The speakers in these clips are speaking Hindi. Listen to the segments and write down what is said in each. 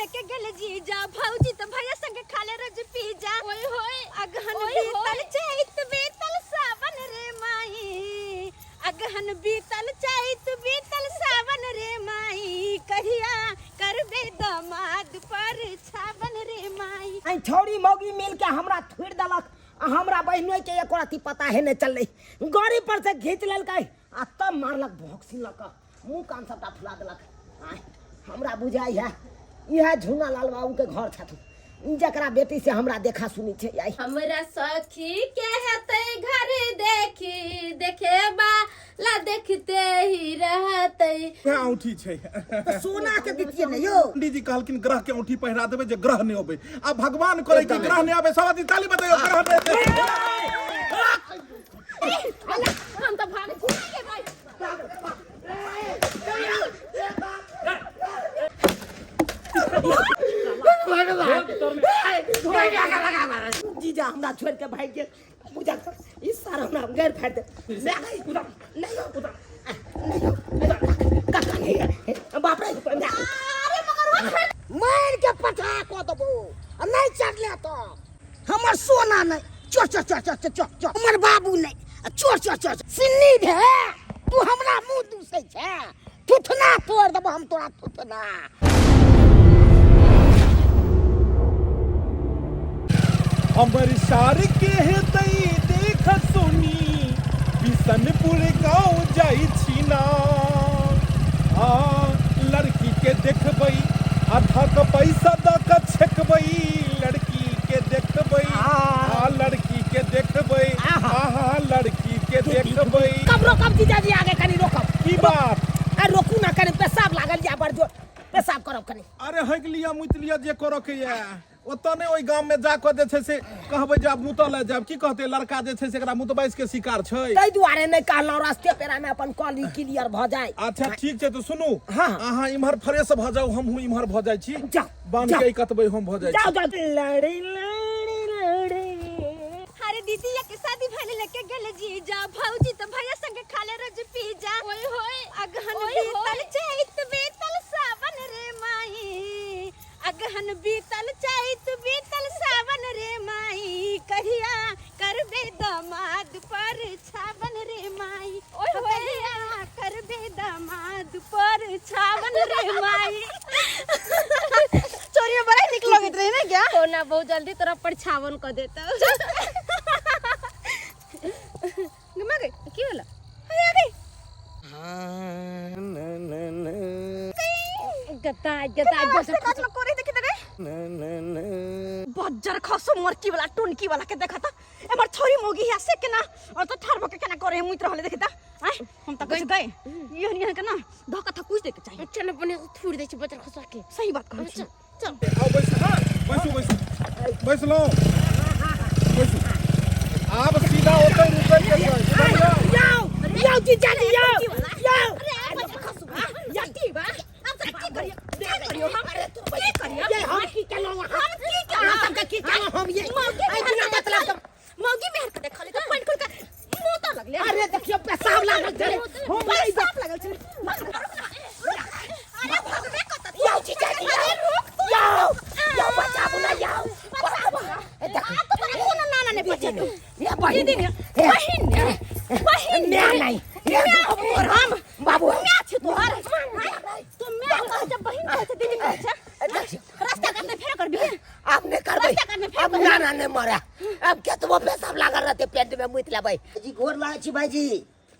लेके गेल जीजा भौजी तो भैया संग खाले रोज पिज्जा ओए होए अगहन बीतल चैत बीतल सावन रे माई अगहन बीतल चैत बीतल सावन रे माई कहिया करबे दामाद पर छावन रे माई आई छोड़ी मौगी मिल के हमरा थोड़ दलक हमरा बहनोई के एक राती पता है नहीं चल रही गाड़ी पर से खींच लेलक आ तब मारलक भौंकसी लक मुंह कान सबटा फुला देलक हमरा बुझाई है यह झुना लाल बाबू के घर छथुन जकरा बेटी से हमरा देखा सुनी छे आई हमरा सखी के हेतै घर देखी देखे बाला देखते ही रहतै औंठी छै तो सोना के दितिए न यो पंडित जी कहलकिन ग्रह के औंठी पहिरा देबे जे ग्रह नहीं होबे आ भगवान करे कि ग्रह नहीं आबे सब ताली बजायो ग्रह नहीं हम तो भाग के भाई जीजा हमरा छोड़ के भाग के पूजा इस सारा हमरा गैर फाड़ दे ले गई कुदा नहीं हो कुदा नहीं हो काका नहीं है बाप रे अरे मगर मार के पठा को दबो नहीं चढ़ ले तो हमर सोना नहीं चो चो चो चो चो चो हमर बाबू नहीं चोर चोर चोर सिन्नी भे तू हमरा मुंह दूसै छै थुथना तोड़ दबो हम तोरा थुथना हमर सार के हेतई देख सोनी बिशनपुर गाँव जाई छी ना लड़की के देखबै आधा का पैसा द के छेकबै लड़की के देखबै लड़की के देखबै लड़की के देखबै कब रोकब जीजाजी आगे कनी रोकब की बात रोकू ना कनी पेशाब लागल या बड़ जोर पेशाब करब कनी अरे हक लिया मुत लिया जे करो के ये ओतने ने ओई गांव में जाके जे छै से कहबै जे आब मुतल जाब की कहते लड़का जे छै से एकरा मुतबाइस के शिकार छै तै दुआरे नै कहलौ रास्ते पेरा में अपन कॉली क्लियर भ जाय अच्छा ठीक छै तो सुनू हाँ अहाँ इम्हर फ्रेश भ जाऊ हम हूं इम्हर भ जाय छी जाओ बांध के कतबै हम भ जाय छी जाओ जाओ लड़ी लड़ी लड़ी अरे दीदी के शादी भले लेके गेल जीजा भौजी तो भैया संग खाले रोज पिज्जा ओए होए अगहन बीतल चैत बीतल सावन रे माई अगहन बीतल चैत बीतल सावन रे माई कहिया करबे दामाद पर छावन रे माई ओए कहिया करबे दामाद पर छावन रे माई चोरिया बड़ा निक लगत रहे ना क्या कोना बहुत जल्दी तोरा पर छावन कर देता गमा गई की होला आ गई गता गता बस करे देखि त गई बज्जर खसो मरकी वाला टुनकी वाला के देखा था एमर छोरी मोगी है से के ना और तो ठार भके केना करे मुइत रहले देखि त हम त कुछ गए ये नहीं के ना धक्का था कुछ दे के चाहिए चल बने थूड़ दे छ बज्जर खसो के सही बात कहै छ चल आओ बैस हां बैसो बैस लो बैसो आप सीधा होते रुके के जाओ जीजा जी जाओ अरे खसो या की बा अब तक की करियो हमारे तू की करियो ये हम की चलो हम की क्या हम की चलो हम ये आई बिना मतलब मौगी मेहर के देखले तो पॉइंट खोल के मुंह तो लगले अरे देखियो पेशाब लागल छे हम भाई साफ लागल छे अरे भगवे कत जाओ जीजा जी अरे रुक तू जाओ बचाबू ना जाओ देखो तो तोरा कोनो नाना ने बचे तू ये बहिन बहिन मैं नहीं ये हम बाबू मैं छ तोहर तू मैं कह जब बहिन कह छ दीदी कह छ रास्ता करने फेर कर भी आपने करबै अब नाना ने मरा अब केतबो पेशाब लागल रहते पेट में मुइत लेबै जी गोर लागे छी भाई जी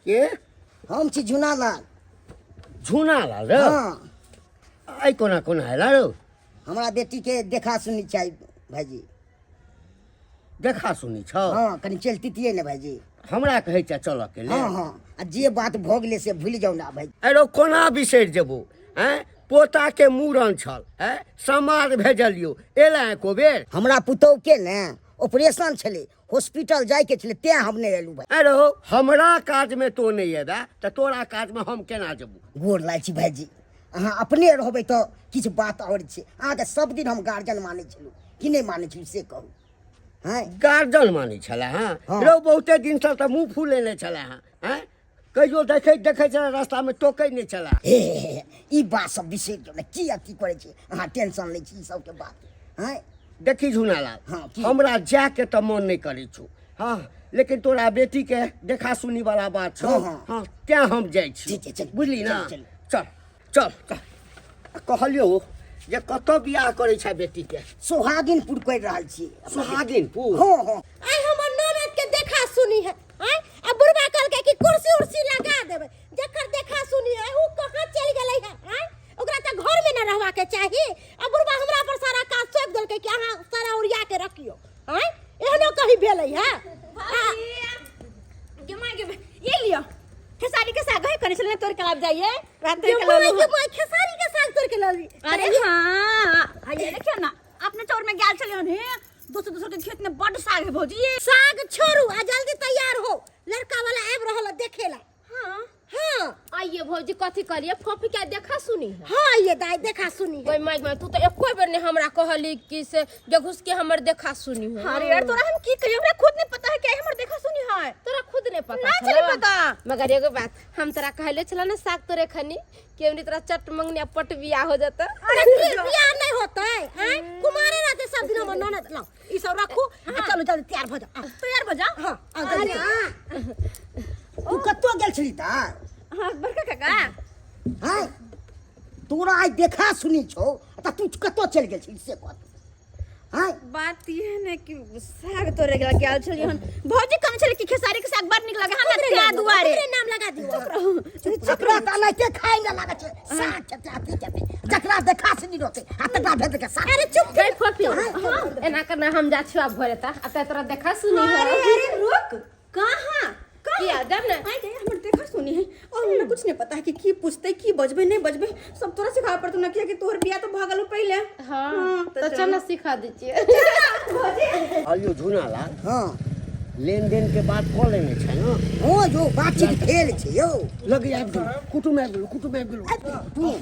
के हम छी झुनालाल झुनालाल रे हां आई कोना कोना हैला रो हमरा बेटी के देखा सुनी चाहिए भाईजी देखा सुनी छौ हां कनी चलतीतिए ने भाईजी हमरा कहै छ चल के ले हां हां आ जे बात भ गेले से भूल जाऊ ना भाई अरे कोना बिसरि जेबो हैं पोता के मूरन छल हैं समाद भेजलियो एला एको बेर हमरा पुतौ के ने ऑपरेशन छले हॉस्पिटल जाय के छले ते हम ने एलू भाई अरे हमरा काज में तो नहीं एबा त तोरा काज में हम केना जेबू गोर लाग छी भाईजी अहाँ अपने रहबै तो किछ बात और छै अहाँ के सब दिन हम गार्जियन मानै छलू कि नहीं मानै छी से कहू हैं गार्जियन मानै छला हां रो बहुते दिन से त मुंह फूलेने छला हां हैं कहियो देखै देखै छला रास्ता में टोकै नहीं छला ई बात सब बिसरि गेल की अथी करे छी अहाँ टेंशन लै छी ई सब के बात हैं देखी झुनालाल हाँ, की? हमरा जाके तऽ मन नहीं करै छौ हाँ लेकिन तोरा बेटी के देखा सुनी वाला बात छौ हाँ, हाँ। हाँ तें हम जाइ छी ठीक है, चल। बुझली ना चल, चल चल कहलियो जे कतऽ बियाह करै छै बेटी के सोहागिनपुर कहि रहल छी सुहागिनपुर हाँ हाँ आई हमर ननद के देखा सुनी है हैं अब बुढ़वा कल के कि कुर्सी उर्सी लगा देबे जेकर देखा सुनी है ऊ कहां चल गेलै है हैं ओकरा त घर में न रहवा के चाहिए अब बुढ़वा हमरा पर सारा काज सौंप देलकै कि अहाँ सारा उड़िया के रखियो हैं एहनो कहीं भेलै है ये लियो खेसारी के साग है करे चलने तोड़ के लाभ जाइए रात के लाभ खेसारी के साग तोड़ के लाली अरे हां ये देखियो ना अपने चौर में गाल चले ने दूसरे के खेत में बड़ साग है भौजी ये साग छोड़ू आ जल्दी तैयार हो लड़का वाला आब रहल देखेला हां हां आइए भौजी कथी करिए फोफी के देखा सुनी है हां ये दाई देखा सुनी ओए माय तू तो एको बेर ने हमरा कहली कि से जगुस के हमर देखा सुनी है अरे यार तोरा हम की कहियो हमरा खुद नहीं पता है कि हमर देखा सुनी है तोरा खुद ने पता ना चले पता मगर एगो बात हम तोरा कहले छला ना साग तोरे खनी केवनी तोरा चट मंगनी पट बियाह हो जाता अरे बियाह नहीं होता है हैं कुमारे रहते सब दिन हम ननद लाओ ई सब रखो चलो जल्दी तैयार हो जा तैयार हो जा हां तू कत्तो गेल छली त हां बड़का काका हैं तोरा आई देखा सुनी छौ त तू कत्तो चल गेल छी से कह हैं बात ये है ना कि साग तोरे गेल छली हन भौजी कम छले कि खेसारी के साग बड़ निक लागे हमरा तेरा दुआरे नाम लगा दियो चकरा त नहीं खाई न लागे छै साग के चाती के चकरा देखा सुनी रोते आ तकरा भेद के साग अरे चुप गई फोफी एना करना हम जा छुआ भरे ता आ तोरा देखा सुनी है अरे रुक कहां किया देब ना आई गए हमर देखा सुनी है और हमरा कुछ नहीं पता है कि की पूछते की बजबे नहीं बजबे सब तोरा सिखा पड़तो ना कि तोहर बियाह तो भागल पहले हां तो चल ना सिखा दीजिए अलियो झुनालाल हां लेन देन के बात कऽ लेने छै ना हो जो बातचीत खेल छै यौ लगे आबि गेल कुटुम आबि गेल तू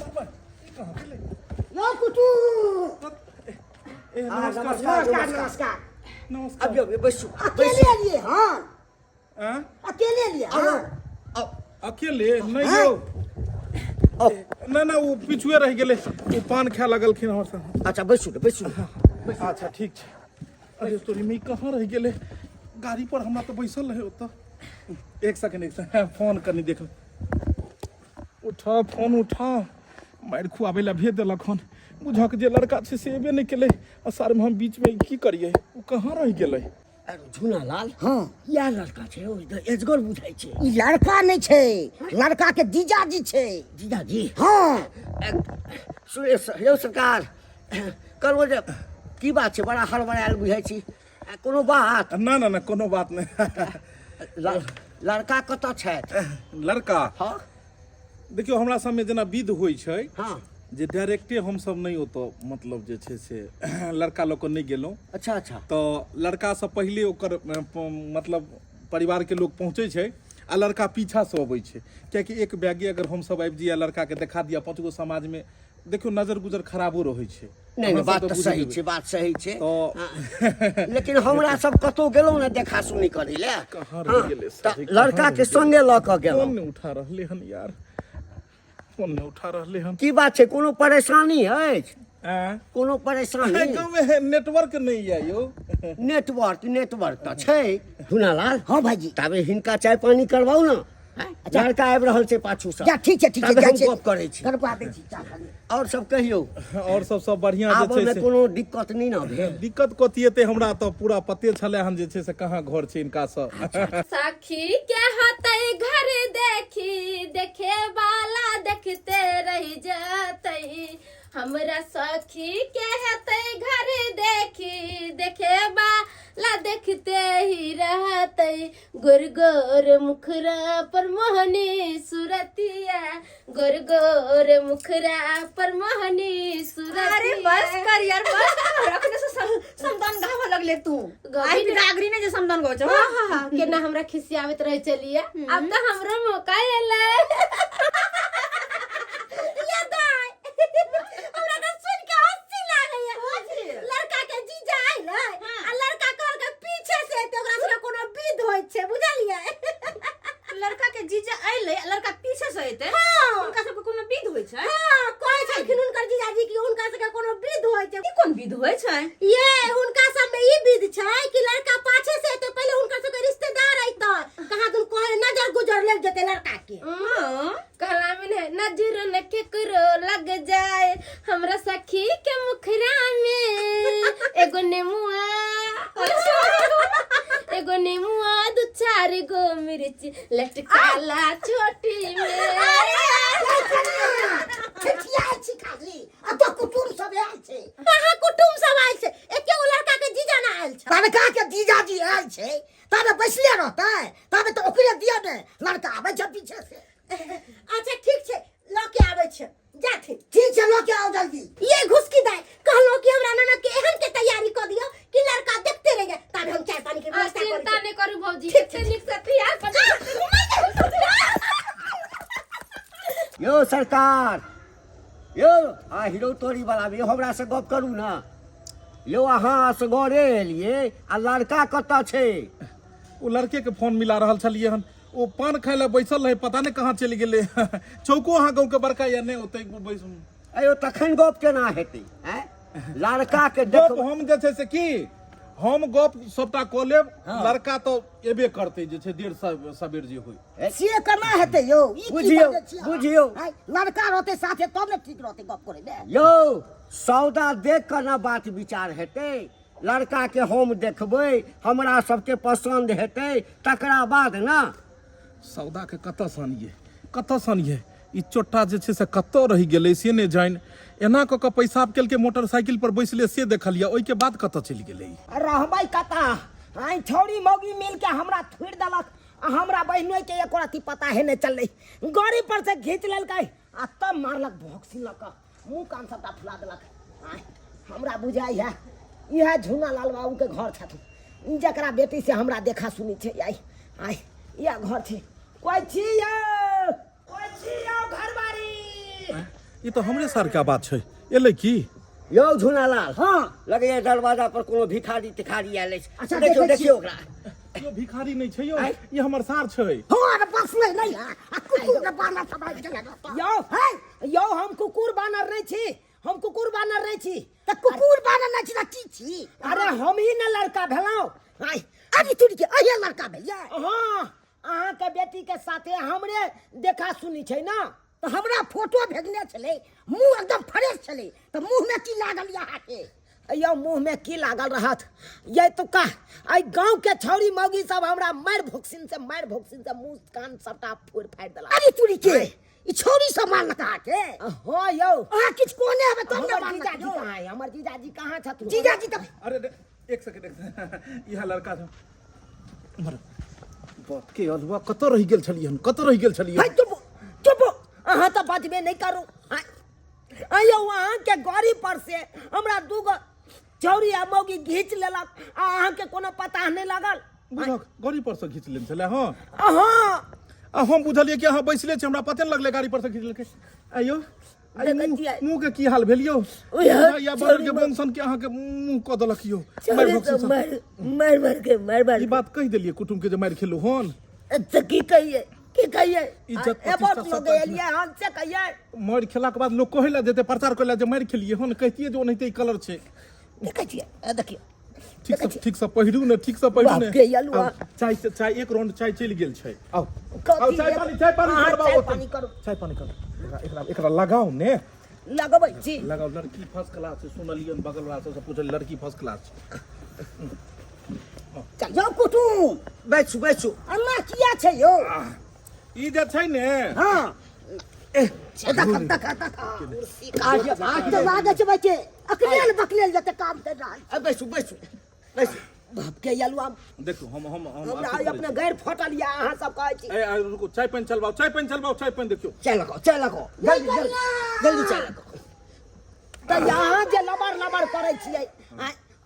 यो कुटू नमस्कार नमस्कार नमस्कार अबियो बैसू अकेले लिए हां हाँ? अकेले लिए हां अकेले नहीं हो ना ना वो पिछुए रह गेले वो पान खाए लगलखिन हमर संग अच्छा बैसू अच्छा ठीक छै अरे तोरी में कहाँ रह गेले गाड़ी पर हमरा तो बैसल रहे ओतऽ एक सेकंड फोन करनी देख उठा फोन उठा मारि खुआबै ला भेज देलक हन बुझक जे लड़का छै से एबे नहीं केले आ सर में हम बीच में की करिए वो कहाँ रह गेले अरे झुनालाल हां या लड़का छै ओ इधर एजगर बुझाइ छै ई लड़का नहीं छै लड़का के जीजाजी छै जीजाजी हां सुरेश यौ सरकार कहलहुँ जे की बात छै बड़ा हड़बड़ायल बुझाइ छी कोनो बात ना ना ना कोनो बात नहीं लड़का कतऽ छथि लड़का हाँ देखियो हमरा सबमे जेना विध होइ छै हाँ जे डायरेक्टे हम सब नहीं ओतो मतलब जे छै से लड़का लोग को नहीं गेलौं अच्छा अच्छा तो लड़का से पहले ओकर मतलब परिवार के लोग पहुंचे छै आ लड़का पीछा से अबै छै कियाकि एक बैगे अगर हम सब आबि जाइए लड़का के देखा दिया 5 गो समाज में देखियो नजर गुजर खराबो रहै छै नहीं अहाँ सब बात तऽ तो बुझै सही हेबै। छै बात सही छै तो- हाँ। लेकिन हमरा सब कतौ गेलहुँ ने देखा सुनी करै ले कहाँ रहि गेलै तऽ सही, लड़का कहाँ के रहि संगे लऽ कऽ फोन गेलहुँ नहीं उठा रहले हन यार फोन नहीं उठा रहले हन की बात छै कोनो परेशानी अछि आ कोनो परेशानी गाँव में नेटवर्क नहीं है यो नेटवर्क तऽ छै झुनालाल हां भाईजी ताबे हिनका चाय पानी करवाऊ ना लड़का आबि रहल छै पाछू से जा ठीक छै ताबे जा हम छै गप करै छी करवा दै छी जा खाली और सब कहियौ और सब बढ़िया जे आबऽ छै में से कोनो दिक्कत नहीं ना भेल दिक्कत कथी एते हमरा तो पूरा पते छले हन जे छै से कहाँ घर छै इनका सब सखी के हतै घर देखी देखे वाला देखते रह जातै हमरा सखी के हतै घर देखी देखे वाला देखते ही रहतै गोर गोर मुखरा पर मोहनी सूरतिया गोर गोर मुखरा पर मोहनी सूरतिया अरे बस कर यार बस रखने से समदान गावा लगले तू आई बिरागरी ने जे समदान गो छ केना हमरा खिसियावत रह चलिए अब तो हमरो मौका एले ये दाई हमरा का सुन के हंसी लागे है लड़का के जीजा आइल आ लड़का कहल के पीछे से तो ओकरा से कोनो विध होय छै बुझलिए लड़का के जीजा आइल लड़का पीछे से एते उनका सब कोनो विध होय छै विध होय छै? ये हुनका सब में ई विध छै कि लड़का पाछे से तो पहले हुनका सब के रिश्तेदार आइतो कहां दुन कोहे नजर गुजर ले जते लड़का के। कहला में है नजर न केकरो लग जाए हमरा सखी के मुखरा में एगो नेमुआ दू चार गो मिर्च लटकाला छोटी में। तो कुटुम सब आयल छै। कहाँ कुटुम सब आयल छै? एके गो लड़का के जीजा ना आयल छै। तने का के जीजाजी आयल छै तने बैसले रहतै तने तो ओकरे दिया ने लड़का आबै छै पीछे से। अच्छा ठीक छै ल के आबै छै जाथे। ठीक छै लो के आओ जल्दी। ये घुसकी दाई कहलो कि हमरा ननद के एहन के तैयारी क दियो कि लड़का देखते रह जाए तब हम चाय पानी के व्यवस्था करी। चिंता नहीं करू भौजी कते निक से तैयार कर। यो सरकार यो आ हीरो तोरी वाला में हमरा से गप करू ना। यो अहाँ असगरे एलिए आ लड़का कतऽ छै? ओ लड़के के फोन मिला रहल छलिए हन ओ पान खाय ला बैसल रहे पता नहीं कहाँ चलि गेले। चौको अहाँ गाँव के बड़का या नहीं ओते बैसू। अयो तखन गप केना हेतै? हैं लड़का के गप देख हम जे छै से की हम गप सबटा क लेब। लड़का तो एबे करते जे छै देर सबेर जे होय से केना हेतै यौ? ई की बुझियौ बाजै छियै? बुझियौ आइ, लड़का रहतै साथे तब ने ठीक रहतै गप करे में। यो सौदा देख कर ना बात विचार हेतै। लड़का के हम देखबै हमरा सबके पसंद हेतै तकरा बाद ना। सौदा के कतऽ सानिए ई चोट्टा जे छै से कतऽ रहि गेलै से नहि जानि। एना कऽ के पेशाब केलकै मोटरसाइकिल पर बैसले से देखलिए ओहिके बाद कतऽ चलि गेलै। रहबै कता आइ छौरी मौगी मिल के हमरा थोड़ देलक आ हमरा बहिनो के एको रति पता है नहीं चललै। गाड़ी पर से घींच लेलकै आ तब मारलक भोक्सी लक मुंह कान सबटा फुला देलक। आइ हमरा बुझाइ है इह झुना लाल बाबू के घर छथिन जकरा बेटी से हमरा देखा सुनी छै। आई यह घर छै। कोई छी यौ घर बारी। ई तो हमरे सर के बात छै एलै की? यो झुनालाल हाँ लगैया दरवाजा पर कोनो भिखारी तिखारी आयल अछि। अच्छा, देखियौ देखै देखियौ छियै। ओकरा। यो भिखारी नहीं छै यो ई हमर सार छै। हमारे पास नहीं है आ कुकुर के बानर सब आबि गेलै। यौ हम कुकुर बानर नहीं छी। हम कुकुर बानर नहीं छी। त कुकुर बानर नहीं छी त की छी? अरे हम ही न लड़का भेलौ। आई अरे तुड़ी के अहे लड़का भेलिया। हां अहाँ के बेटी के साथे हमरे देखा सुनी छै ना तो हमरा फोटो भेजने छले मुंह एकदम फ्रेश छले तो मुंह में की लागल यहाँ के? यौ मुंह में की लागल रहत ये तो का आई गांव के छौरी मौगी सब हमरा मार भोक्सिन से मुंह कान सबटा फोड़ फाड़ देला। अरे तुड़ी के ई छौरी सब मार लगा के? हां यौ आ किछ कोने हबे तुम ने मार जीजाजी कहां है? हमर जीजाजी कहां छथुन? जीजाजी तो अरे एक सेकंड यह लड़का था मर बात के अधवा कतऽ रहि गेल छलिए हम भाई चुप अहाँ तो बजबे नहीं करू। आयो अहाँ के गाड़ी पर से हमरा दूगो छौरी आ मौगी घींच लेलक आ अहाँ के कोनो पता नहीं लगल। बुझक गाड़ी पर से घींच लेन छले। हां हाँ हम बुझलिए कि अहाँ बैसले छी हमरा पते नहि लगले गाड़ी पर से घींच लेलकै। आइयो मुंह के की हाल भेल यौ? या बाहर के बंसन के अहाँ के मुंह क देलक यौ। मार ई बात कहि देलिए कुटुम के जे मार खेलु हन तो की कहिए इज्जत एबोट लोग एलिए हम से कहिए मार खेला के बाद लोग कहेला जेते प्रचार करेला जे मार खेलिए हन कहतिए जे ओनहिते कलर छै। देखै छियै देखिए ठीक से पहिरू ने ठीक से पहिरू बाप के यलुआ। ने चाय एक राउंड चाय चलि गेल छै। आओ कथी चाय पानी करो चाय पानी करो एकरा लगाओ ने लगबै छी। लगाओ लड़की फर्स्ट क्लास है सुनलिए बगल वाला से पूछल लड़की फर्स्ट क्लास चल जाओ कुटुम बैसू अन्ना किया छै यौ? ई जे छै ने हां तक आज तो लागे छै बच्चे अकलेल बकलेल जते काम कर रहा है। बैसू बाप के यलुआ देखो हम हमरा अपने गैर फटल या अहाँ सब कहै छी। ए रुको चाय पानी चलबाओ चाय पानी देखियो चल लगो जल्दी चल लगो। तो यहाँ जे लबर करे छियै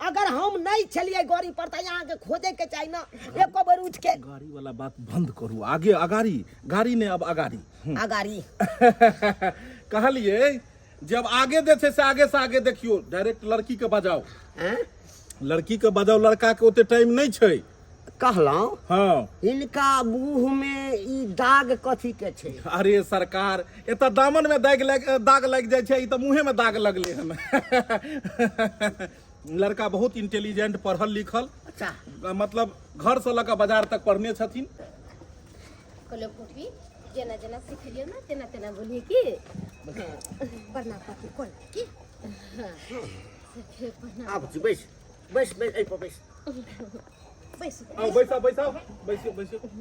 अगर हम नहीं चलिए गाड़ी पर तो यहाँ के खोदे के चाहिए ना एको बार उठ के। गाड़ी वाला बात बंद करू आगे अगाड़ी गाड़ी ने अब अगाड़ी अगाड़ी कहलिए जब आगे देखे से आगे देखियो डायरेक्ट लड़की के बजाओ। लड़की के बजाओ लड़का के ओते टाइम नहीं छै। कहलौं हाँ इनका मुंह में ई दाग कथी के छै? अरे सरकार एतऽ दामन में दाग लग जाइ छै, ई तऽ मुँहे में दाग लगले हन लड़का बहुत इंटेलिजेंट, पढ़ल लिखल, अच्छा मतलब घर से लऽ कऽ बाजार तक पढ़ने छथिन। कहलो फूफी जेना जेना सिखलियो ना तेना तेना बोलिए कि प्रणाम पाती कोन की आब बैस बैस बैस एहि पर बैस आओ बैसा बैसा बैसियो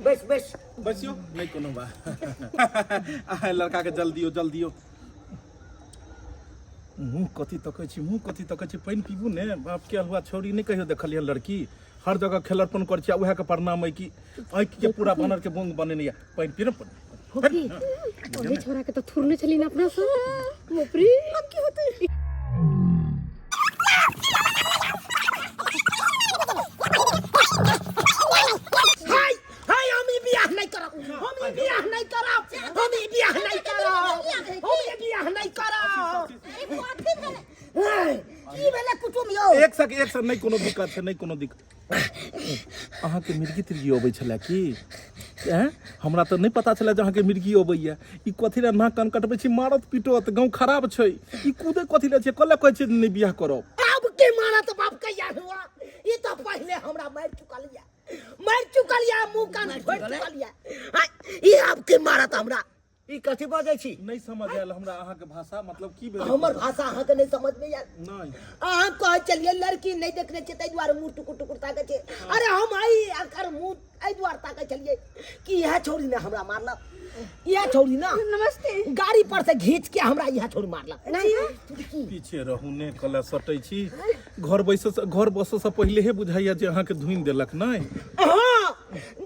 बैस बैस बैसियो नहीं कोनो बा लड़का के जल्दियो जल्दियो मुँह कथी तकै छी, मुँह कथी तकै छी, पानि पीबू ने। बाप के हलुआ छौरी नहीं कहियो देखलियन लड़की, हर जगह खेलरपन कर छी, उहे के प्रणाम है कि आँखि के पूरा बनर के बोंग बनेने या पानि पी न ओही छोरा के तो थुरने चली ना अपना से मोपरी की होते हाय हाय हम ई बियाह नहीं करब, हम ई बियाह नहीं करब, हम ई बियाह नहीं करब, हम ई बियाह नहीं करब। हाय की भेले कुटुम यौ? एक सक नहीं कोनो दिक्कत है, नहीं कोनो दिक्कत। अहाँ के मिर्गी तिर्गी अबै छले की? हैं हमरा तो नहीं पता चला जे अहाँ के मिर्गी अबैया। ई कथी रे नाक कान कटबै छी, मारत पीटत, गांव खराब छै। ई कूदे कथी ले छै, कल्ला कहै छै नहीं बियाह करब। अब के मारत बाप के या हुआ, ई तो पहले हमरा मार चुकल या, मुंह कान फोड़ चुकल या। ई अब के मारत हमरा। ई कथी बजै छी? नहीं समझ आयल हमरा अहाँ के भाषा, मतलब की भेलै? हमर भाषा अहाँ के नहीं समझ में आयल। नहीं अहाँ कह चलिए लड़की नहीं देखने छै तै द्वारे मुंह टुकुर टुकुर ताकै छै। अरे हम आई एकर मुंह एहि द्वारे ताकै छलिए कि यह छोरी ने हमरा मारलक, यह छोरी ना नमस्ते। गाड़ी पर से घींच के हमरा यह छोरी मारलक। पीछे रहू ने कला सटै छी। घर बस से पहिले हे बुझाइया जे अहाँ के धुइन देलक नहीं। हां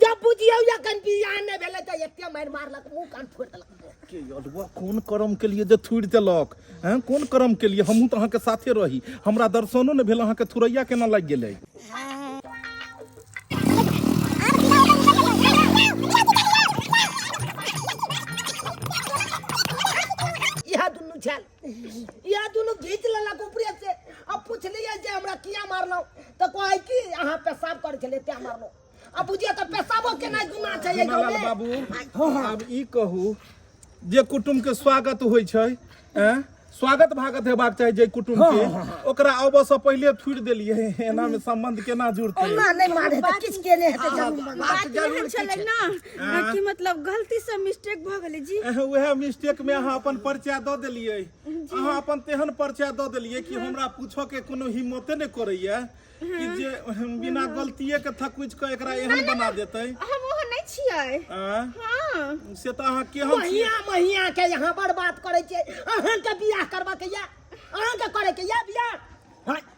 जब बुझियौ या कन बियाह ने भेले त एते मार मारलक, मुंह कान फोड़ देलक। के अलवा कौन कर्म के लिए जे थुड़ देलक? हैं कौन कर्म के लिए? हमहू तो अहाँ के साथे रही, हमरा दर्शनो ने भेल, अहाँ के थुरैया केना लग गेलै? यह दुनु छल, यह दुनु घींच लेलक ऊपरे से। अब पूछलिए जे हमरा किया मारलौ त कहै कि अहाँ पेशाब करै छले ते मारलौ। अब बुझिए त पेशाबो के नहीं गुना छै ये सोनालाल बाबू अब ई कहू जे कुटुम के स्वागत होइ छै, हैं स्वागत भागत हेबाक चाही जे कुटुम के, ओकरा अबो से पहिले थुड़ देलिए, एना में संबंध केना जुड़तै? ओना नहीं मारे त किछ के नहीं हेतै जरूर। बात एहन छलै ना कि मतलब गलती से मिस्टेक भ गेलै जी। उहे मिस्टेक में अहाँ अपन परिचय दऽ देलिए। अहाँ अपन तेहन परिचय दऽ देलिए कि हमरा पूछो के कोनो हिम्मते नहीं करैया कि जे बिना गलतिये के थकुच के एकरा एहन बना देतै। हम ओह नहीं छियै। हां से त अहाँ केहन छी? महिया के यहाँ बर्बाद करे छै। अहाँ के बियाह करबा के या, अहाँ के करे के या बियाह?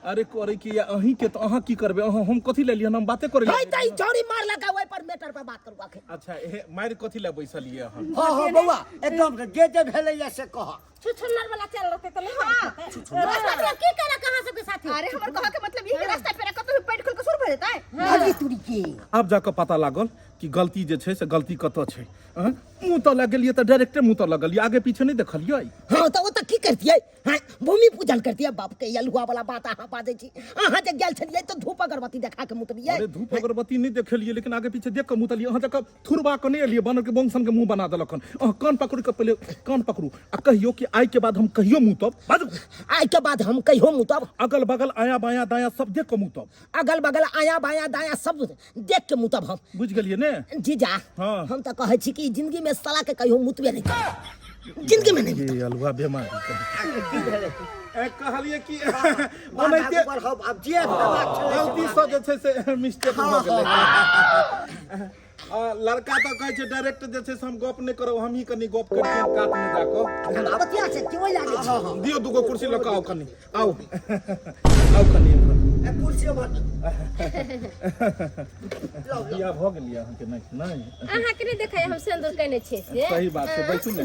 अरे करे कि या अहीं के तो अहाँ की करबे? अहाँ हम कथी ले लियन? हम बाते करे भाई तई छोरी मार लगा ओइ पर मैटर पर बात करू आखे। अच्छा ए मार कथी ले बैसलिए अहाँ? हां हां बौआ एकदम जे भेलैया से कह। छुछुन्नर वाला चल रहते तो नहीं मतलब की करे कहां सब के साथ? अरे हमर कह के मतलब ई रास्ता पे कतौ पेट खोल के सुर भ जेतै। अरे तुरी के अब जाकर पता लागल कि गलती जे छै से गलती कतऽ छै। मुँह तो लग गेलिए तो डायरेक्टे मुँह तो लगलिए, आगे पीछे नहीं देखलिए। हां तो ओ त की करतियै? हां भूमि पूजन करतियै। बाप के यलुआ वाला बात अहाँ बाजै छी। अहाँ जे गेल छलियै तो धूप अगरबत्ती देखा के मुतलियै। अरे धूप अगरबत्ती नहीं देखलिए, लेकिन आगे पीछे देख के मुतलिए। अहाँ जकर थुरबा के नहीं एलिए, बनर के बोंगसन के मुंह बना देलकन। अहाँ कान पकड़ के पहले कान पकड़ू आ कहियो कि आइ के बाद हम कहियो मुतब। बाजू आई के बाद हम कहियो मुतब। अगल बगल आया बाया दाया सब देख के मुतब। अगल बगल आया बाया दाया सब देख के मुतब हम। बुझ गेलिए ने? जीजा हाँ। हम तो कहै छी कि जिंदगी में साला के कहियो मुतबे नहीं कर, जिंदगी में नहीं। ये अलवा बीमारी की भेलै? कहलिए कि ओनाइते अब जे गलती से जे छै से मिस्टेक भ गेलै। लड़का तो कहै छै डायरेक्ट जे छै से हम गप नहीं करब, हम ही कनी गप करतियै कात में जाकर। धनावतिया से क्यों लागे छी? दियो दुगो कुर्सी लऽ कऽ आओ कनी, आओ आओ कनी कुर्सी पर बिया भ गेलिए अहाँ के? नहीं नहीं अहाँ के नहीं देखै हम सिंदूर कने छै से। सही बात छै, बैसू ने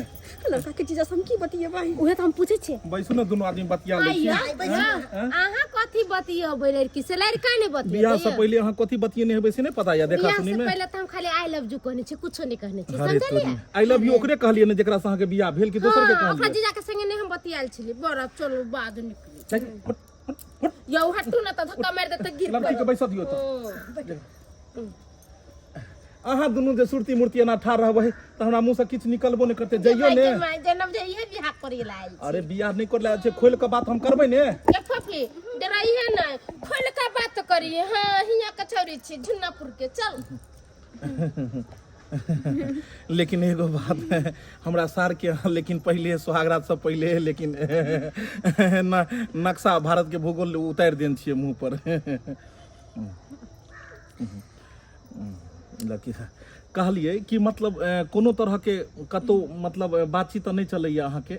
लड़का के चीज हम की बतियेबै? उहे तो हम पूछे छी। बैसू ने, दुनू आदमी बतिया लै छी। अहाँ कथी बतियबै लड़की से? लड़का नहीं बतियबै। बियाह से पहले अहाँ कथी बतियेने हेबै से नहीं पता या? देखा बियाह सुनी से में पहले तो हम खाली आई लव यू कहने छी, कुछो नहीं कहने छी, अरे समझलिए? आई लव यू ओकरे कहलिए ने जेकरा से अहाँ के बियाह भेल कि दोसर के हां ओकरा कहलिए? जीजा के संगे नहीं हम बतियाल छली। बड़ा चलो बाद निकली चल, हट, हट, हट। यौ हटू ना तो धक्का मार देते गिर लड़की के पड़ो। बैसा दियो तो। अहाँ दुनू जे सुरती मूर्ति एना ठाढ़ रहबै तऽ हमरा मुँह से किछु निकलबो नहि करतै जइयो ने जनम जे इहे बियाह करी लायल अरे बियाह नहीं कर ले छै खोल के बात हम करबै ने ए फफी डराई है ना खोल का बात करी हां हिया के छोरी छी झुन्नापुर के चल लेकिन एगो बात है हमरा सार के लेकिन पहले सुहागरात से पहले लेकिन नक्शा भारत के भूगोल उतार देन छियै मुंह पर लकी कहलिए कि मतलब कोनो तरह के कतो मतलब बातचीत नहीं चलैया अहाँ के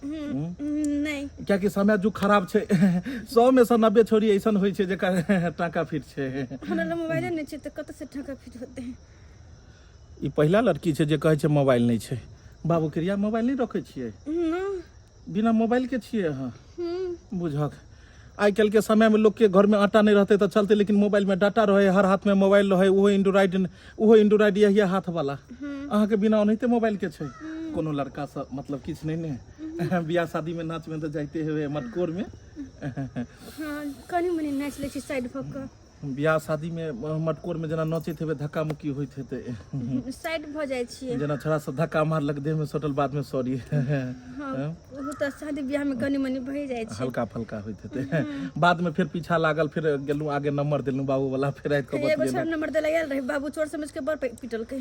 नहीं क्या कि समय जो खराब छै 100 में से 90 छोरी ऐसन होइ छै जेकर टाका फिट छै हमरा मोबाइल नहीं छै त कत से टाका फिट होते हैं ई पहिला लड़की छै जे कहै छै मोबाइल नहीं छै बाबू क्रिया मोबाइल नहीं रखै छियै ना बिना मोबाइल के छियै अहाँ बुझक आइ काल्हि के समय में लोग के घर में आटा नहीं रहते तो चलते लेकिन मोबाइल में डाटा रहे हर हाथ में मोबाइल रहे ओहो एंड्रॉइड यही हाथ वाला अहाँ के बिना ओनाहिते मोबाइल के छै कोनो लड़का से मतलब किछु नहीं ने बियाह शादी में नाच में तो जाते हुए मटकोर में हां कनी मनी नाच ले छी साइड भक बियाह शादी में मटकोर में जना नचैत हेबै धक्का मुक्की होइत हेतै साइड भ जाय छियै जना छोड़ा से धक्का मारलक देह में सटल बाद में सॉरी हां वो त शादी बियाह में कनी मनी भई जाय छै हल्का फल्का होइत हेतै बाद में फिर पीछा लागल फिर गेलू आगे नंबर देलू बाबू वाला फिर रात के एगो सब नंबर देला गेल रहे बाबू चोर समझ के बर पिटल के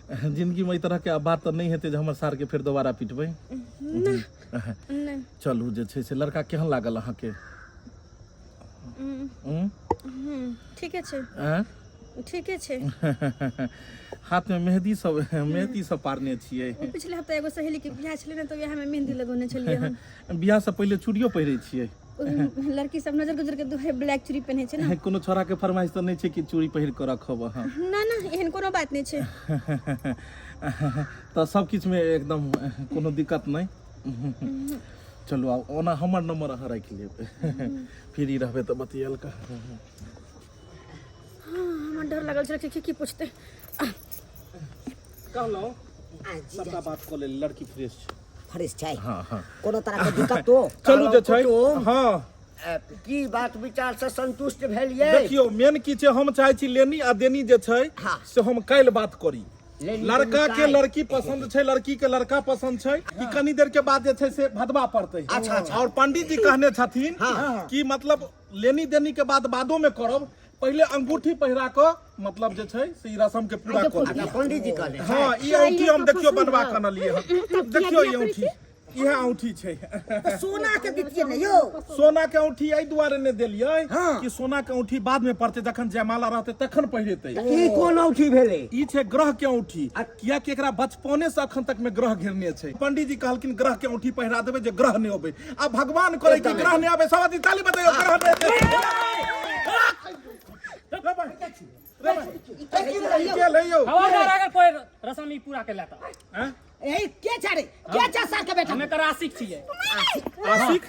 जिंदगी में ई तरह के बात तो नहीं हेतै जे हमर सार के फिर दोबारा पिटबै नहीं चलू जे छै से लड़का केहन लागल अहाँ के ठीके छै ठीके छै हाथ में मेहंदी सब पारने छियै पिछले हफ्ता एगो सहेली के बियाह छलै ने तो बियाह में मेहंदी लगौने छलियै हम बियाह से पहले चूड़ियो पहिरै छियै लड़की सब नजर गुजर के दुहे ब्लैक चूड़ी पहने छै ना कोनो छोरा के फरमाइश तो नहीं छै कि चूड़ी पहिर के रखब अहाँ ना ना एहन कोनो बात नहीं छै तो सब किछ में एकदम कोनो दिक्कत नहीं चलो आउ ओना हमर नंबर अहाँ राखि लेब फ्री रहबै तो बतियल का हमरा डर लागल छै कि पूछते कहलो सबका बात कर ले लड़की फ्रेश छै फ्रेश छै हां हां कोनो तरह के दिक्कत तो चलू जे छै हां की बात विचार से संतुष्ट भेलिए देखियो मेन की छै हम चाहे छी लेनी आ देनी जे छै से हम काल्हि बात करी लड़का के लड़की पसंद छै लड़की के लड़का पसंद छै कि कनी देर के बाद जे छै से भदवा पड़तै और पंडित जी कहने छथिन कि मतलब लेनी देनी के बाद बादो में करब पहले अंगूठी पहिरा के मतलब जे छै से ई रस्म के पूरा कर पंडित जी कहले हां ई औंठी हम देखियो बनवा के आनलिए हम देखियो ई औंठी इहे औंठी छै सोना के दितिए ने यो सोना के औंठी एहि दुआरे ने देलिए कि सोना के औंठी बाद में पड़ते जखन जयमाला रहते तखन पहिरेतै ई कोन औंठी भेलै ई छै ग्रह के औंठी किया कि एकरा बचपने से अखन तक में ग्रह घेरने छै पंडित जी कहलकिन ग्रह के औंठी पहिरा देबै जे ग्रह नहीं अबै आ भगवान करे कि ग्रह नहीं अबै सब आदमी ताली बजाइयो ग्रह नहीं खबरदार अगर कोई रस्म ई पूरा कर लेता हैं ए के छाड़े के सर के बेटा हमें कर आशिक छियै आशिक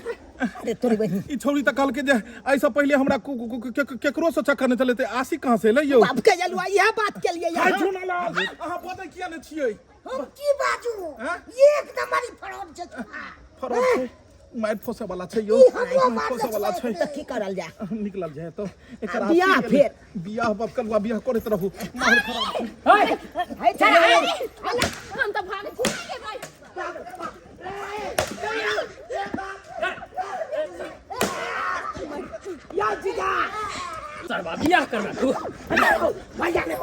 अरे तोरी बहन ई छोरी त कहलकै जे ऐसा पहले हमरा केकरो से चक्कर नहीं चलते आशिक कहां से ले यौ बाप के जलवा यह बात के लिए यार अहाँ पता किया ने छियै हम की बाजू एक नंबर फरौड छै फरक छै माइर फोसे वाला छै यो फोसे वाला छै की करल जा निकलल जाए तो एकर बियाह फेर बियाह बाप कलवा बियाह करैत रहू माहौल खराब है चल हम तो भागे छी भाई या जीजा सरबा बियाह करना तू भैया ने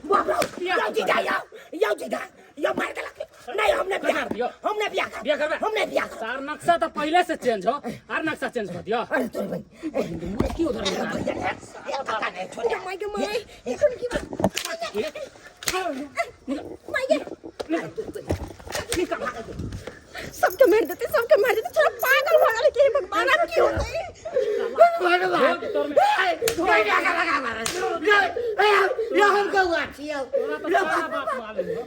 बाप रे या जीजा या जीजा या मार के लगे नहीं हमने बियाह कर हमने बियाह सार नक्शा तो पहले से चेंज हो और नक्शा चेंज कर दियो अरे तोरी बहन क्यों उधर भैया पता नहीं छोड़ माय के माय एकन की सबके मार देते चलो पागल हो गए कि भगवान आप क्यों हम गवा छियो बात मालूम हो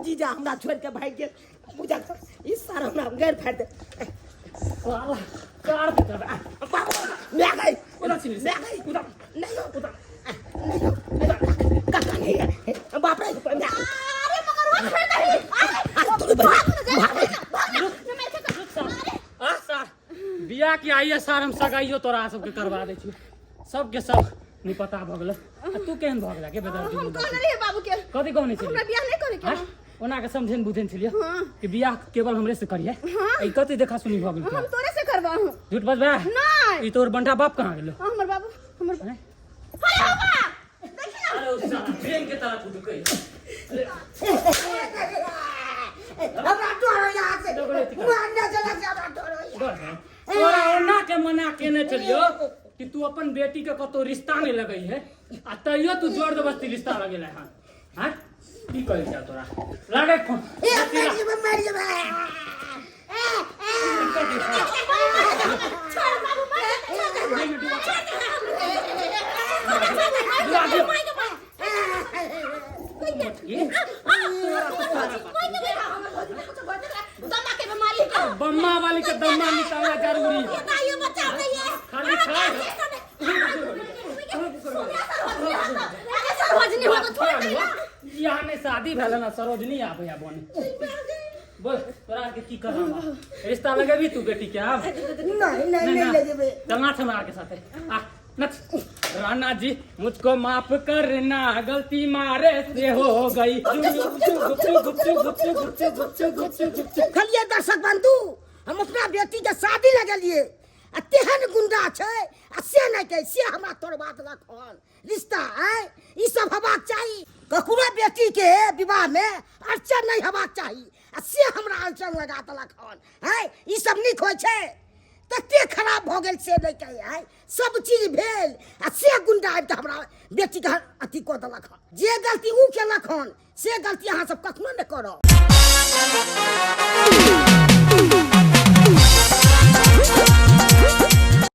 जीजा हमरा छोड़ के भाग के पूजा ई सारा हमरा गैर फाड़ दे साला कार दे मैं गई उधर चली मैं गई उधर नहीं काका नहीं है बाप रे अरे मगर वो छोड़ दे आ सार बियाह बियाह के आइए सर हम सगाइयो तोरा सबके करवा दै छी सबके सब निपता भ गेल तू केहन भ गेला के बता हम कहने रहिए बाबू के कथी कहने छी हमरा बियाह नहीं करे के हाँ? ओना के समझेन बुझेन छलिए कि बियाह केवल हमरे से करिए ई कथी देखा सुनी भ गेल हम तोरे से करवाहू झूठ बजबा नहीं ई तोर बंटा बाप कहां गेलो हमर बाबू हमर हैं? हाय बाबा देखिए अरे उस साला ट्रेन के तरह तू कही हमरा डरो यहाँ से मारने चला से हमरा डरो तोरा ओना के मना केने चलियो कि तू अपन बेटी के कतो रिश्ता नहीं लगई है आ तइयो तू जोर जबरदस्ती रिश्ता लगेला हां हां की कहै जा तोरा लागे फोन मार जे बम्मा वाली का दम्मा निकालना जरूरी है खाली खा यहाँ में शादी भेल ना सरोजनी आबे बने बोल तोरा के की करबा रिश्ता लगेबी तू बेटी के अब नहीं ले जेबे चलना हमारा के साथे आ नच राणा जी मुझको माफ करना गलती मारे से हो गई खलिए दर्शक बंधु हम अपना बेटी के शादी लगलिए आ तेहन गुंडा छै आ से नहीं कहे से हमरा तोड़बा देलक हन रिश्ता है ई सब हेबाक चाही ककरो बेटी के विवाह में अड़चन नहीं हेबाक चाही आ से हमरा अड़चन लगा देलक हन है ई सब निक होय छै तते खराब भ गेल से नहीं कहे है सब चीज भेल आ से गुंडा आबि के हमरा बेटी के अथी क देलक हन जे गलती ऊ केलक हन से गलती अहाँ सब कखनो नहीं करब